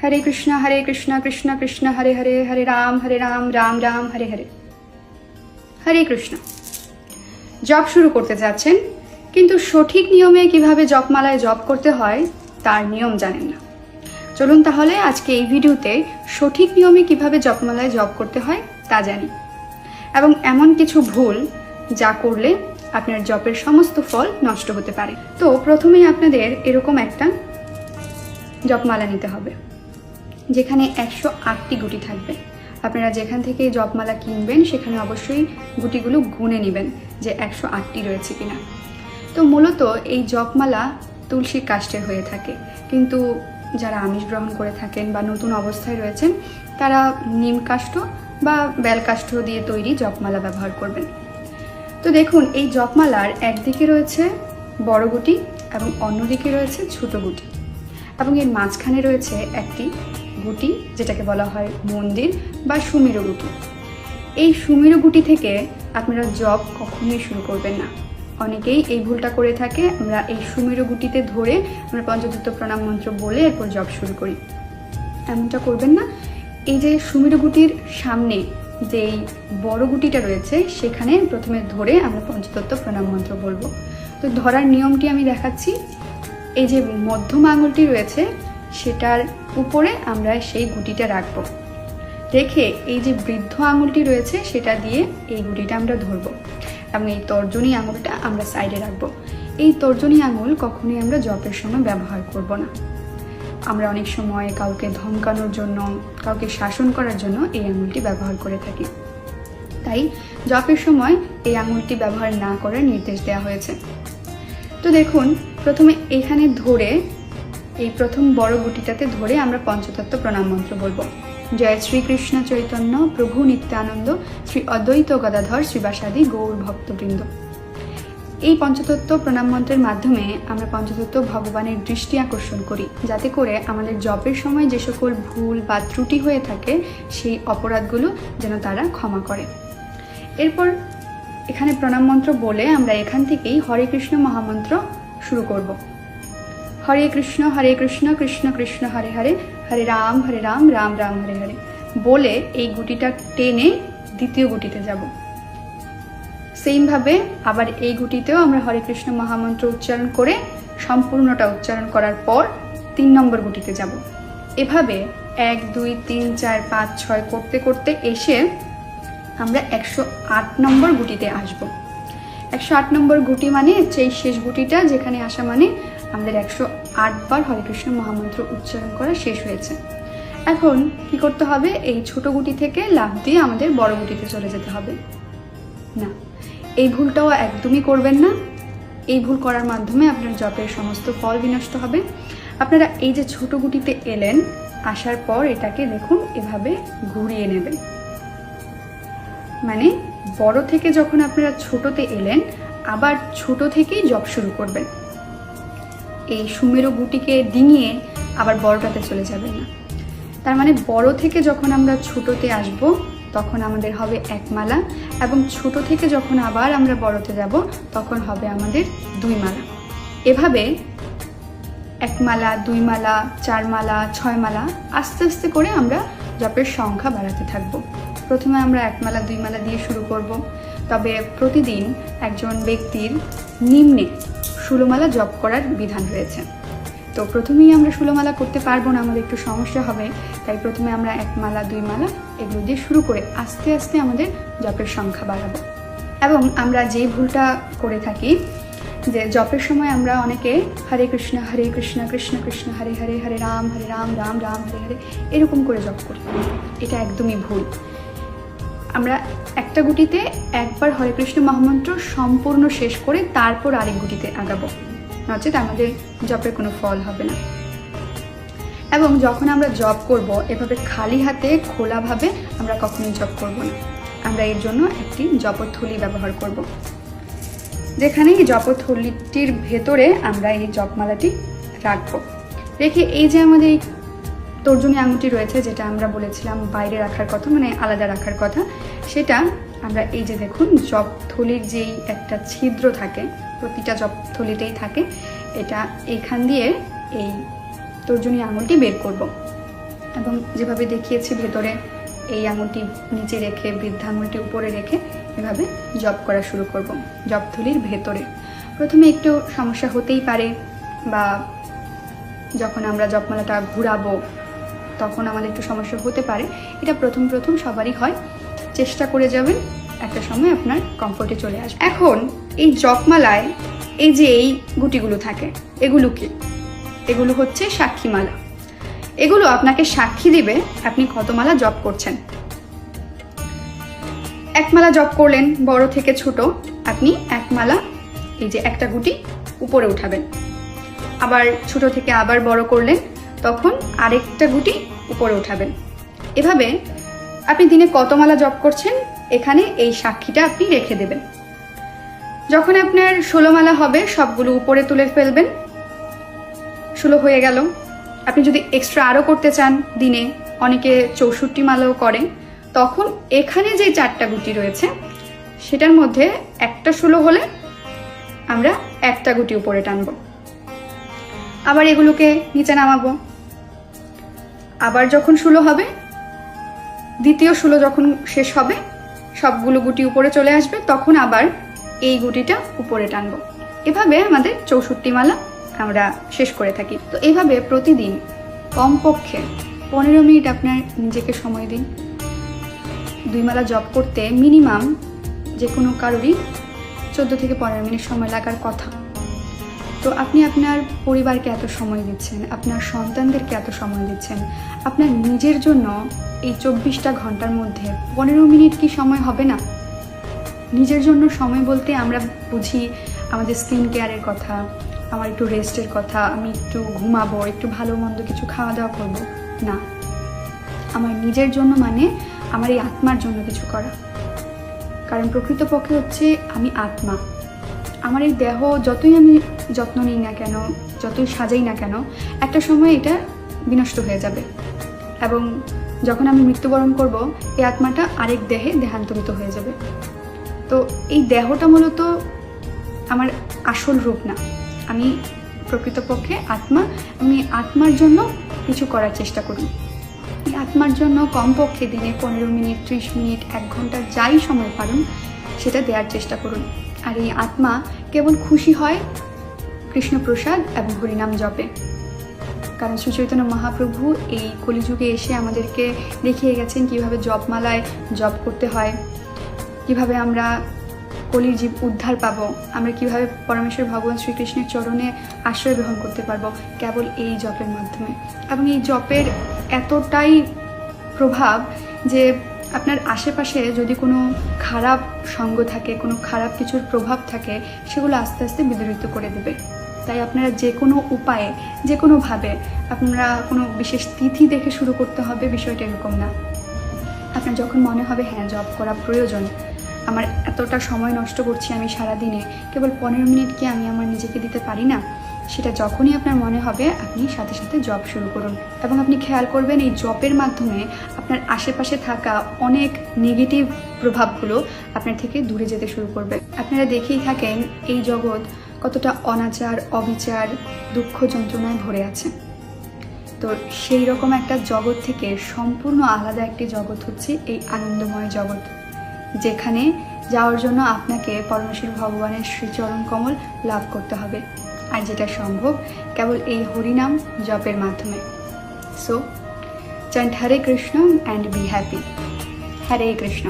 হরে কৃষ্ণ কৃষ্ণ কৃষ্ণ হরে হরে, হরে রাম রাম রাম হরে হরে। হরে কৃষ্ণ। জপ শুরু করতে যাচ্ছেন, কিন্তু সঠিক নিয়মে কিভাবে জপমালায় জপ করতে হয় তার নিয়ম জানেন না। চলুন তাহলে আজকে এই ভিডিওতে সঠিক নিয়মে কিভাবে জপমালায় জপ করতে হয় তা জানি, এবং এমন কিছু ভুল যা করলে আপনার জপের সমস্ত ফল নষ্ট হতে পারে। তো প্রথমেই আপনাদের এরকম একটা জপমালা নিতে হবে, যেখানে 108টি গুটি থাকবে। আপনারা যেখান থেকে জপমালা কিনবেন সেখানে অবশ্যই গুটিগুলো গুনে নেবেন যে 108টি রয়েছে কিনা। তো মূলত এই জপমালা তুলসীর কাষ্ঠের হয়ে থাকে, কিন্তু যারা আমিষ গ্রহণ করে থাকেন বা নতুন অবস্থায় রয়েছেন তারা নিম কাষ্ঠ বা বেল কাষ্ঠ দিয়ে তৈরি জপমালা ব্যবহার করবেন। তো দেখুন, এই জপমালার একদিকে রয়েছে বড় গুটি এবং অন্যদিকে রয়েছে ছোট গুটি, এবং এর মাঝখানে রয়েছে একটি গুটি যেটাকে বলা হয় মন্দির বা সুমেরু গুটি। এই সুমেরু গুটি থেকে আপনারা জপ কখনোই শুরু করবেন না। অনেকেই এই ভুলটা করে থাকে, আমরা এই সুমেরু গুটিতে ধরে আমরা পঞ্চতত্ত্ব প্রণাম মন্ত্র বলে এরপর জপ শুরু করি। এমনটা করবেন না। এই যে সুমেরু গুটির সামনে যেই বড় গুটিটা রয়েছে সেখানে প্রথমে ধরে আমরা পঞ্চতত্ত্ব প্রণাম মন্ত্র বলবো। তো ধরার নিয়মটি আমি দেখাচ্ছি। এই যে মধ্যম আঙুলটি রয়েছে সেটার উপরে আমরা সেই গুটিটা রাখবো, রেখে এই যে বৃদ্ধ আঙুলটি রয়েছে সেটা দিয়ে এই গুটিটা আমরা ধরবো, এবং এই তর্জনী আঙুলটা আমরা সাইডে রাখবো। এই তর্জনী আঙুল কখনোই আমরা জপের সময় ব্যবহার করব না। আমরা অনেক সময় কাউকে ধমকানোর জন্য, কাউকে শাসন করার জন্য এই আঙুলটি ব্যবহার করে থাকি, তাই জপের সময় এই আঙুলটি ব্যবহার না করার নির্দেশ দেওয়া হয়েছে। তো দেখুন, প্রথমে এখানে ধরে এই প্রথম বড় গুটিটাতে ধরে আমরা পঞ্চতত্ত্ব প্রণাম মন্ত্র বলবো। জয় শ্রীকৃষ্ণ চৈতন্য প্রভু নিত্যানন্দ শ্রী অদ্বৈত গদাধর শ্রীবাসাদি গৌর ভক্তবৃন্দ। এই পঞ্চতত্ত্ব প্রণাম মন্ত্রের মাধ্যমে আমরা পঞ্চতত্ত্ব ভগবানের দৃষ্টি আকর্ষণ করি, যাতে করে আমাদের জপের সময় যে সকল ভুল বা ত্রুটি হয়ে থাকে সেই অপরাধগুলো যেন তারা ক্ষমা করে। এরপর এখানে প্রণাম মন্ত্র বলে আমরা এখান থেকেই হরে কৃষ্ণ মহামন্ত্র শুরু করব। হরে কৃষ্ণ কৃষ্ণ কৃষ্ণ হরে হরে, হরে রাম রাম রাম হরে হরে বলে এই গুটিটা টেনে দ্বিতীয় গুটিতে যাব। সেইমভাবে আবার এই গুটিতেও আমরা হরে কৃষ্ণ মহামন্ত্র উচ্চারণ করে সম্পূর্ণটা উচ্চারণ করার পর 3 নম্বর গুটিতে যাব। এভাবে 1 2 3 4 5 6 করতে করতে এসে আমরা 108 নম্বর গুটিতে আসব। 108 নম্বর গুটি মানে সেই শেষ গুটিটা, যেখানে আসা মানে আমাদের 108 বার হরে কৃষ্ণ মহামন্ত্র উচ্চারণ করা শেষ হয়েছে। এখন কি করতে হবে? এই ছোট গুটি থেকে লাফ দিয়ে আমাদের বড় গুটিতে চলে যেতে হবে না। এই ভুলটাও একদমই করবেন না। এই ভুল করার মাধ্যমে আপনার জপের সমস্ত ফল বিনষ্ট হবে। আপনারা এই যে ছোট গুটিতে এলেন, আসার পর এটাকে দেখুন এভাবে ঘুরিয়ে নেবেন, মানে বড় থেকে যখন আপনারা ছোটতে এলেন আবার ছোট থেকেই জপ শুরু করবেন। এই সুমেরু গুটিকে ডিঙিয়ে আবার বড়টাতে চলে যাবেন না। তার মানে বড় থেকে যখন আমরা ছোটতে আসব তখন আমাদের হবে 1 মালা, এবং ছোট থেকে যখন আবার আমরা বড়তে যাব তখন হবে আমাদের 2 মালা। এভাবে 1 মালা, 2 মালা, 4 মালা, 6 মালা আস্তে আস্তে করে আমরা জপের সংখ্যা বাড়াতে থাকবো। প্রথমে আমরা 1 মালা 2 মালা দিয়ে শুরু করব। তবে প্রতিদিন একজন ব্যক্তির নিম্নে 16 মালা জপ করার বিধান রয়েছে। তো প্রথমেই আমরা 16 মালা করতে পারবো না, আমাদের একটু সমস্যা হবে। তাই প্রথমে আমরা 1 মালা 2 মালা এগুলো দিয়ে শুরু করে আস্তে আস্তে আমাদের জপের সংখ্যা বাড়াবো। এবং আমরা যে ভুলটা করে থাকি যে জপের সময় আমরা অনেকে হরে কৃষ্ণ কৃষ্ণ কৃষ্ণ হরে হরে, হরে রাম রাম রাম হরে হরে এরকম করে জপ করি। এটা একদমই ভুল। আমরা একটা গুটিতে একবার হরে কৃষ্ণ মহামন্ত্র সম্পূর্ণ শেষ করে তারপর আরেক গুটিতে আগাবো, নচেত আমাদের জপের কোনো ফল হবে না। এবং যখন আমরা জপ করব এভাবে খালি হাতে খোলাভাবে আমরা কখনোই জপ করব না। আমরা এর জন্য একটি জপথলি ব্যবহার করব, যেখানে এই জপথলিটির ভেতরে আমরা এই জপমালাটি রাখবো। রেখে এই যে আমাদের এই তর্জনী আঙুলটি রয়েছে, যেটা আমরা বলেছিলাম বাইরে রাখার কথা, মানে আলাদা রাখার কথা, সেটা আমরা এই যে দেখুন জপথলির যেই একটা ছিদ্র থাকে, প্রতিটা জপথলিতেই থাকে, এটা এখান দিয়ে এই তর্জনী আঙুলটি বের করব। এবং যেভাবে দেখিয়েছি ভেতরে এই আঙুলটি নিচে রেখে বৃদ্ধা আঙুলটি উপরে রেখে এভাবে জপ করা শুরু করব। জপথলির ভেতরে প্রথমে একটু সমস্যা হতেই পারে, বা যখন আমরা জপমালাটা ঘুরাবো তখন আমাদের একটু সমস্যা হতে পারে। এটা প্রথম সবারই হয়। চেষ্টা করে যাবেন, একটা সময় আপনার কমফোর্টে চলে আসবে। এখন এই জপমালায় এই যে এই গুটিগুলো থাকে, এগুলো কি? এগুলো হচ্ছে সাক্ষী মালা। এগুলো আপনাকে সাক্ষী দিবে আপনি কত মালা জপ করছেন। এক মালা জপ করলেন বড় থেকে ছোট, আপনি এক মালা এই যে একটা গুটি উপরে উঠাবেন। আবার ছোট থেকে আবার বড় করলেন, তখন আরেকটা গুটি উপরে উঠাবেন। এভাবে আপনি দিনে কত মালা জপ করছেন এখানে এই সাক্ষীটা আপনি রেখে দেবেন। যখন আপনার 16 মালা হবে সবগুলো উপরে তুলে ফেলবেন। 16 হয়ে গেল। আপনি যদি এক্সট্রা আরও করতে চান, দিনে অনেকে 64 মালাও করেন, তখন এখানে যে 4টা গুটি রয়েছে সেটার মধ্যে একটা 16 হলে আমরা একটা গুটি উপরে টানবো। আবার এগুলোকে নিচে নামাবো। আবার যখন 16 হবে, দ্বিতীয় 16 যখন শেষ হবে, সবগুলো গুটি উপরে চলে আসবে, তখন আবার এই গুটিটা উপরে টানবো। এভাবে আমাদের 64 মালা আমরা শেষ করে থাকি। তো এইভাবে প্রতিদিন কমপক্ষে 15 মিনিট আপনার নিজেকে সময় দিন। 2 মালা জপ করতে মিনিমাম যে কোনো কারোরই 14 থেকে 15 মিনিট সময় লাগার কথা। তো আপনি আপনার পরিবারকে এত সময় দিচ্ছেন, আপনার সন্তানদেরকে এত সময় দিচ্ছেন, আপনার নিজের জন্য এই 24টা ঘন্টার মধ্যে 15 মিনিট কি সময় হবে না? নিজের জন্য সময় বলতে আমরা বুঝি আমাদের স্কিন কেয়ারের কথা, আমার একটু রেস্টের কথা, আমি একটু ঘুমাবো, একটু ভালো মন্দ কিছু খাওয়া দাওয়া করবো না। আমার নিজের জন্য মানে আমার এই আত্মার জন্য কিছু করা। কারণ প্রকৃতপক্ষে হচ্ছে আমি আত্মা। আমার এই দেহ যতই আমি যত্ন নিই না কেন, যতই সাজাই না কেন, একটা সময় এটা বিনষ্ট হয়ে যাবে। এবং যখন আমি মৃত্যুবরণ করব, এই আত্মাটা আরেক দেহে দেহান্তরিত হয়ে যাবে। তো এই দেহটা মূলত আমার আসল রূপ না। আমি প্রকৃতপক্ষে আত্মা। আমি আত্মার জন্য কিছু করার চেষ্টা করি। এই আত্মার জন্য কমপক্ষে দিনে 15 মিনিট, 30 মিনিট, 1 ঘন্টা যাই সময় পারুন সেটা দেওয়ার চেষ্টা করুন। আর এই আত্মা কেবল খুশি হয় কৃষ্ণপ্রসাদ এবং হরিনাম জপে। কারণ শ্রী চৈতন্য মহাপ্রভু এই কলিযুগে এসে আমাদেরকে দেখিয়ে গেছেন কিভাবে জপমালায় জপ করতে হয়, কিভাবে আমরা কলির জীব উদ্ধার পাবো, আমরা কিভাবে পরমেশ্বর ভগবান শ্রীকৃষ্ণের চরণে আশ্রয় গ্রহণ করতে পারবো কেবল এই জপের মাধ্যমে। এবং এই জপের এতটাই প্রভাব যে আপনার আশেপাশে যদি কোনো খারাপ সঙ্গ থাকে, কোনো খারাপ কিছুর প্রভাব থাকে, সেগুলো আস্তে আস্তে বিদূরিত করে দেবে। তাই আপনারা যে কোনো উপায়ে, যে কোনোভাবে, আপনারা কোনো বিশেষ তিথি দেখে শুরু করতে হবে বিষয়টা এরকম না। আপনার যখন মনে হবে হ্যাঁ জপ করা প্রয়োজন, আমার এতটা সময় নষ্ট করছি আমি সারাদিনে, কেবল 15 মিনিট কি আমি আমার নিজেকে দিতে পারি না, সেটা যখনই আপনার মনে হবে আপনি সাথে সাথে জপ শুরু করুন। এবং আপনি খেয়াল করবেন এই জপের মাধ্যমে আপনার আশেপাশে থাকা অনেক নেগেটিভ প্রভাবগুলো আপনার থেকে দূরে যেতে শুরু করবে। আপনারা দেখেই থাকেন এই জগৎ কতটা অনাচার, অবিচার, দুঃখ, যন্ত্রণায় ভরে আছে। তো সেই রকম একটা জগৎ থেকে সম্পূর্ণ আলাদা একটি জগৎ হচ্ছে এই আনন্দময় জগৎ, যেখানে যাওয়ার জন্য আপনাকে পরমেশ্বর ভগবানের শ্রীচরণ কমল লাভ করতে হবে। আর যেটা সম্ভব কেবল এই হরিনাম জপের মাধ্যমে। So chant Hare Krishna and be happy. Hare Krishna.